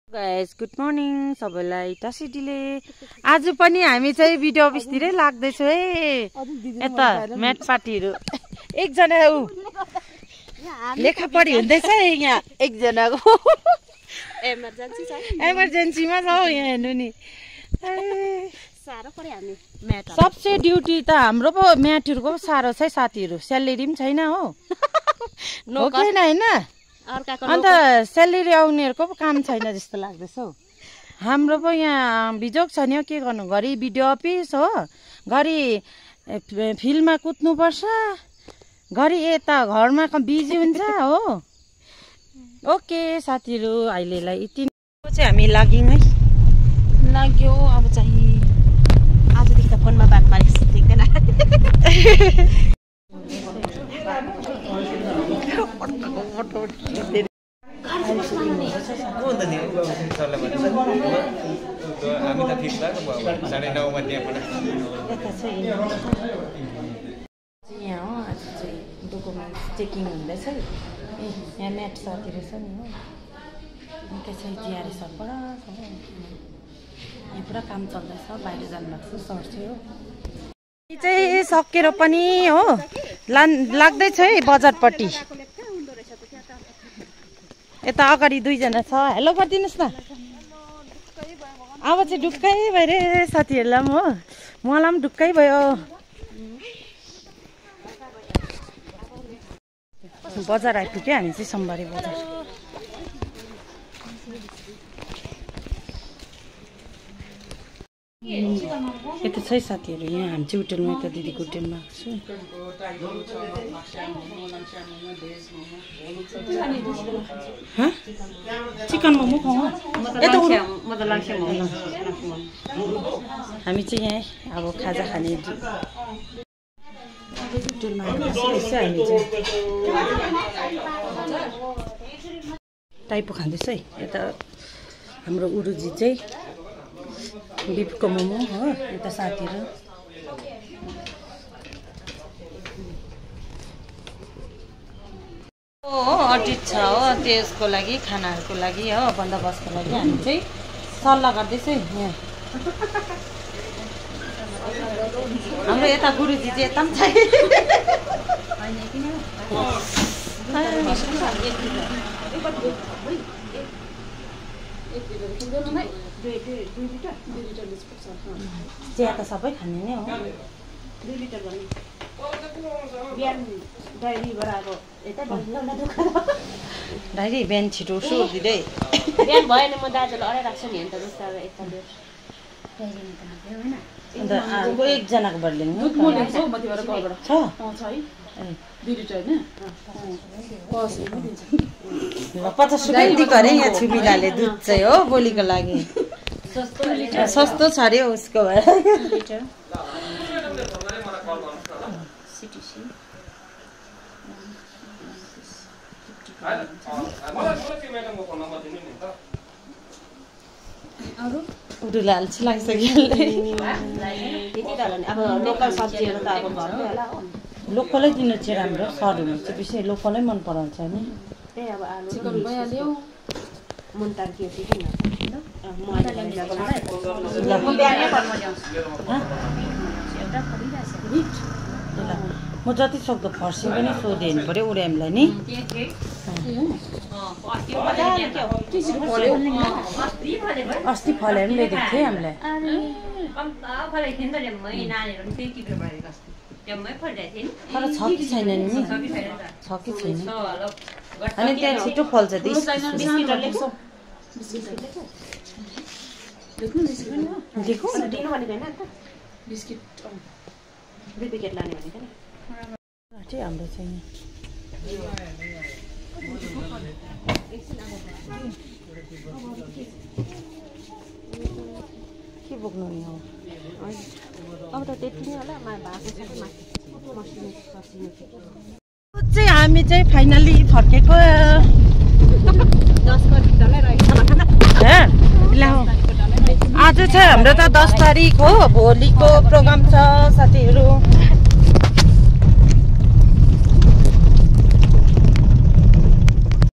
Guys good morning सबैलाई टासिडीले आज पनि हामी चाहिँ भिडियो अफिसतिरै लाग्दैछौँ है। यता म्याट पार्टीहरू एकजना लेखा पढी हुँदैछ यहाँ एकजनाको एमर्जेन्सीमा छ यहाँ हेर्नु नि। सबसे ड्युटी त हाम्रो पो म्याटहरूको पो साह्रो छ है साथीहरू, स्यालेरी पनि छैन हो होइन अन्त स्यालेरी आउनेहरूको पो काम छैन जस्तो लाग्दैछ हौ। हाम्रो पो यहाँ बिजोग छ नि हौ, के गर्नु, घरि भिडियो अफिस हो, घरि फिल्डमा कुद्नुपर्छ, घरि यता घरमा बिजी हुन्छ हो। ओके साथीहरू अहिलेलाई यति चाहिँ हामी लाग्यौँ है, लाग्यो। अब चाहिँ आजदेखि त फोनमा बात मारेको देख्दैन। यहाँ हो आज चाहिँ डकुमेन्ट चेकिङ हुँदैछ है। यहाँ म्याट साथीहरू छ नि हो, निकै छ जिआरएसबाट यहाँ पुरा काम चल्दैछ, बाहिर जानुभएको छ सर चाहिँ हो। चाहिँ सकेर पनि हो लाग्दैछ है बजारपट्टि। यता अगाडि दुईजना छ, हेलो गरिदिनुहोस् न। अब चाहिँ ढुक्कै भयो रे साथीहरूलाई पनि हो, मलाई पनि ढुक्कै भयो। बजार आइपुग्यो हामी चाहिँ सोमबारे बजार। यता छ साथीहरू, यहाँ हामी चाहिँ होटेलमा, यता दिदीको होटेलमा आएको छु। चिकन मोमो खाउँ, हामी चाहिँ यहाँ अब खाजा खाने होटेलमा आएको हामी चाहिँ टाइपो खाँदैछ है। यता हाम्रो उरुजी चाहिँ बिफको मोमो हो, यता साथीहरू अडिट छ हो, त्यसको लागि खानाहरूको लागि हो, बन्दोबस्तको लागि हामी चाहिँ सल्लाह गर्दैछौँ यहाँ। हाम्रो यता गुरुजी चाहिँ यता पनि छ। चिया त सबै खाने नै हो। डाइरी बिहान छिटो सोधिदिँदै बिहान भयो नि, म दाजुलाई अरे राख्छु नि अन्त अन्त एकजनाको बाट ल्याउनु छ 50 रुपियाँ दिएको अरे यहाँ छुमिलाले दुध चाहिँ हो भोलिको लागि। सस्तो छ अरे उसको भएर। उडुला अल्छी लागिसक्यो। अब लोकल सब्जीहरू त अब घरमै होला हो, लोकलै दिनु चाहिँ राम्रो, सर हुनु चाहिँ बेसी लोकलै मन पराउँछ नि। त्यही अब आलु चिकन भइहाल्यो, मुन्टार के के म जति सक्दो फर्सी पनि सोधेँ हेर्नु पऱ्यो उड्यामलाई नि। अस्ति फले पनि ल्याइदिएको थिएँ हामीलाई। तर छ कि छैन नि, छ कि छैन अनि त्यहाँ छिटो फल्छ। हाम्रो चाहिँ के बोक्नु नि हो, अब त त्यति नै होला। चाहिँ हामी चाहिँ फाइनली फर्केको। आज चाहिँ हाम्रो त 10 तारिक हो, भोलिको प्रोग्राम छ साथीहरू।